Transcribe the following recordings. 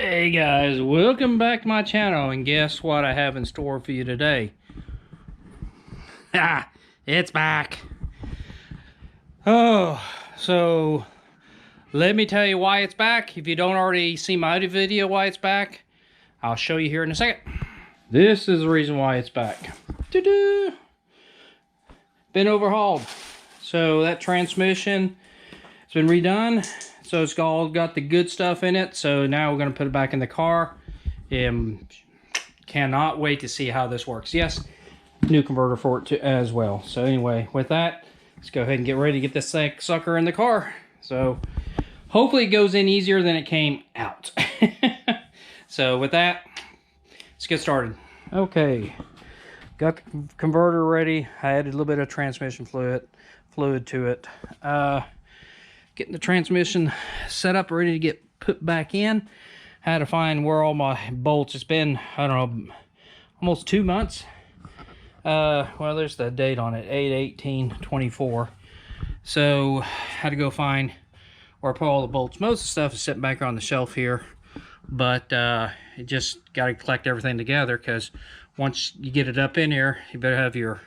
Hey guys, welcome back to my channel, and guess what I have in store for you today? It's back. Oh, so let me tell you why it's back. If you don't already see my other video why it's back, I'll show you here in a second. This is the reason why it's back. Doo-doo. Been overhauled. So that transmission has been redone. So it's all got the good stuff in it. So now we're going to put it back in the car. Cannot wait to see how this works. Yes, new converter for it too, as well. So anyway, with that, let's go ahead and get ready to get this sucker in the car. So hopefully it goes in easier than it came out. So with that, let's get started. Okay, got the converter ready. I added a little bit of transmission fluid to it. Getting the transmission set up, ready to get put back in. Had to find where all my bolts. It's been, I don't know, almost 2 months. Well, there's the date on it, 8/18/24. So had to go find where I put all the bolts. Most of the stuff is sitting back on the shelf here, but you just got to collect everything together, because once you get it up in here, you better have your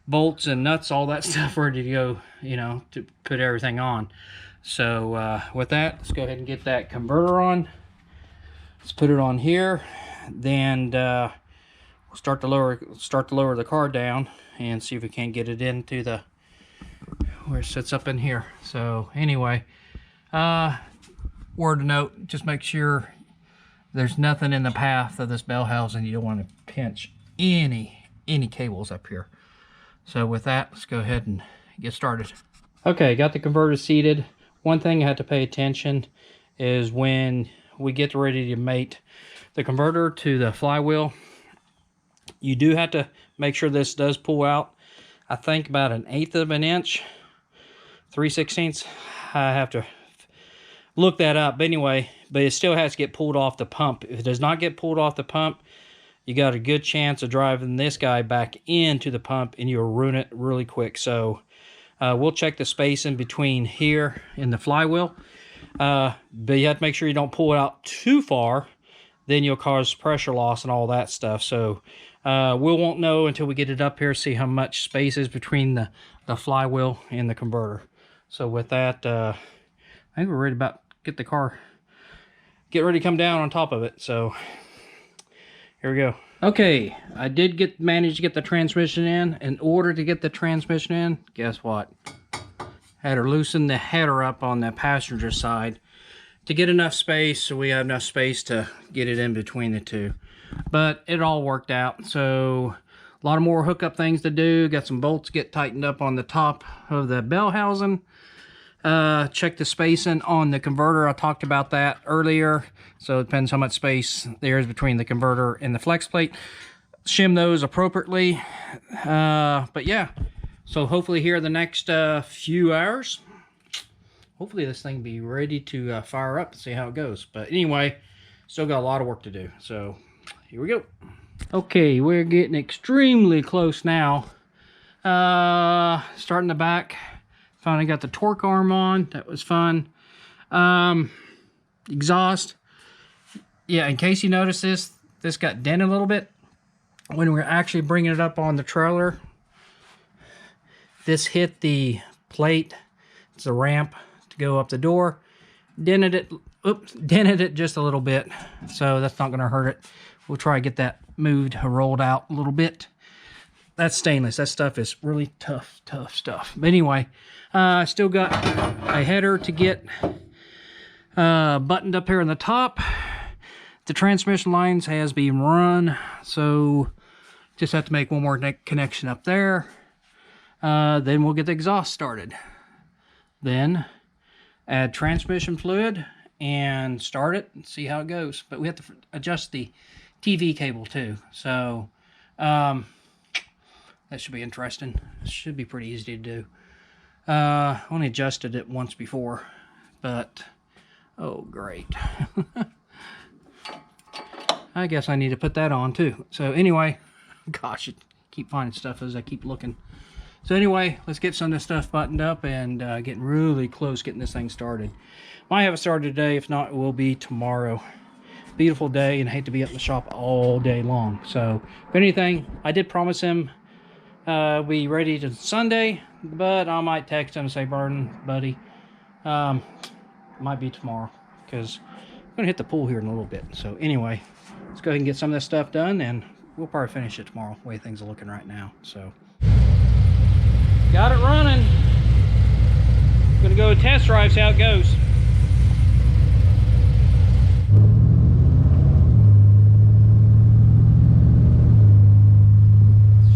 bolts and nuts, all that stuff ready to go, you know, to put everything on. So with that, let's go ahead and get that converter on. Let's put it on here. Then we'll start to lower the car down and see if we can't get it into the where it sits up in here. So anyway, word to note, just make sure there's nothing in the path of this bell housing. You don't want to pinch any cables up here. So with that, let's go ahead and get started. Okay, got the converter seated. One thing I had to pay attention is when we get ready to mate the converter to the flywheel, you do have to make sure this does pull out. I think about 1/8 of an inch, 3/16. I have to look that up. But anyway, but it still has to get pulled off the pump. If it does not get pulled off the pump, you got a good chance of driving this guy back into the pump, and you'll ruin it really quick. So we'll check the space in between here in the flywheel. But you have to make sure you don't pull it out too far. Then you'll cause pressure loss and all that stuff. So we won't know until we get it up here, see how much space is between the flywheel and the converter. So with that, I think we're ready about get ready to come down on top of it. So here we go. Okay, I did manage to get the transmission in. In order to get the transmission in, guess what? Had to loosen the header up on the passenger side to get enough space, so we have enough space to get it in between the two. But it all worked out. So a lot of more hookup things to do. Got some bolts to get tightened up on the top of the bell housing. Check the spacing on the converter. I talked about that earlier. So it depends how much space there is between the converter and the flex plate. Shim those appropriately. But yeah, so hopefully here in the next few hours, hopefully this thing be ready to fire up and see how it goes. But anyway, still got a lot of work to do. So here we go. Okay, we're getting extremely close now. Starting the back. Finally got the torque arm on. That was fun. Exhaust. Yeah, in case you notice this got dented a little bit. When we're actually bringing it up on the trailer, this hit the plate. It's a ramp to go up the door. Dented it just a little bit. So that's not going to hurt it. We'll try to get that moved or rolled out a little bit. That's stainless. That stuff is really tough stuff. But anyway, I still got a header to get buttoned up here on the top. The transmission lines has been run, so just have to make one more connection up there. Then we'll get the exhaust started. Then add transmission fluid and start it and see how it goes. But we have to adjust the TV cable too. So that should be interesting. It should be pretty easy to do. Only adjusted it once before, but oh great. I guess I need to put that on too. So anyway, gosh, I keep finding stuff as I keep looking. So anyway, let's get some of this stuff buttoned up and getting really close getting this thing started. Might have it started today. If not, it will be tomorrow. beautiful day and hate to be up in the shop all day long. So if anything, I did promise him be ready to Sunday, but I might text him and say, Burden, buddy, might be tomorrow, because I'm gonna hit the pool here in a little bit. So anyway, let's go ahead and get some of this stuff done, and we'll probably finish it tomorrow, the way things are looking right now. So got it running. Gonna go test drive, see how it goes.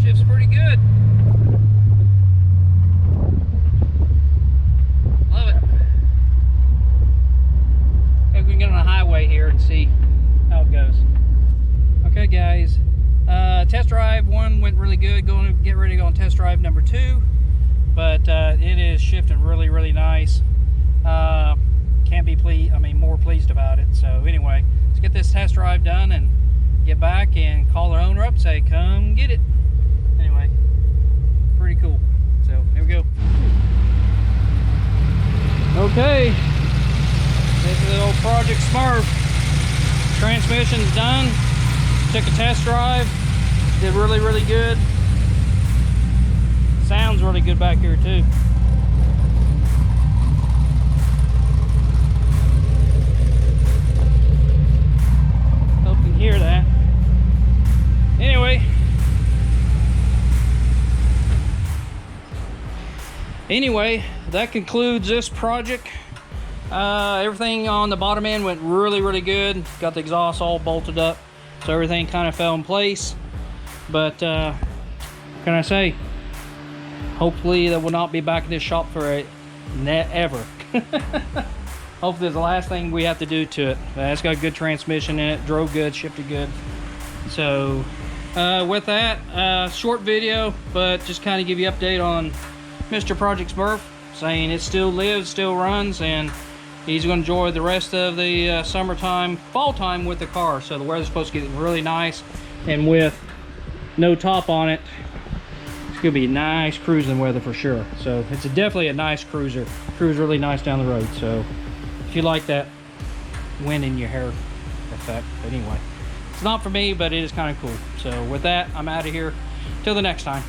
Shift's pretty good. Love it. Maybe we can get on a highway here and see how it goes. Okay guys, test drive 1 went really good. Going to get ready to go on test drive number 2. But it is shifting really nice. Can't be more pleased about it. So anyway, let's get this test drive done and get back and call the owner up, say come get it. Anyway, pretty cool. So here we go. Okay, this is the old Project Smurf. Transmission's done. Took a test drive. Did really good. Sounds really good back here too. Hope you can hear that. Anyway, that concludes this project. Everything on the bottom end went really good. Got the exhaust all bolted up, so everything kind of fell in place. But what can I say? Hopefully that will not be back in this shop for ever. Hopefully it's the last thing we have to do to it. It's got a good transmission in it, drove good, shifted good. So with that, short video, but just kind of give you an update on Mr. Project Smurf, saying it still lives, still runs, and he's going to enjoy the rest of the summertime, fall time with the car. So the weather's supposed to get really nice, and with no top on it, it's going to be nice cruising weather for sure. So it's definitely a nice cruiser. Cruise really nice down the road. So if you like that wind in your hair effect. But anyway, it's not for me, but it is kind of cool. So with that, I'm out of here. Till the next time.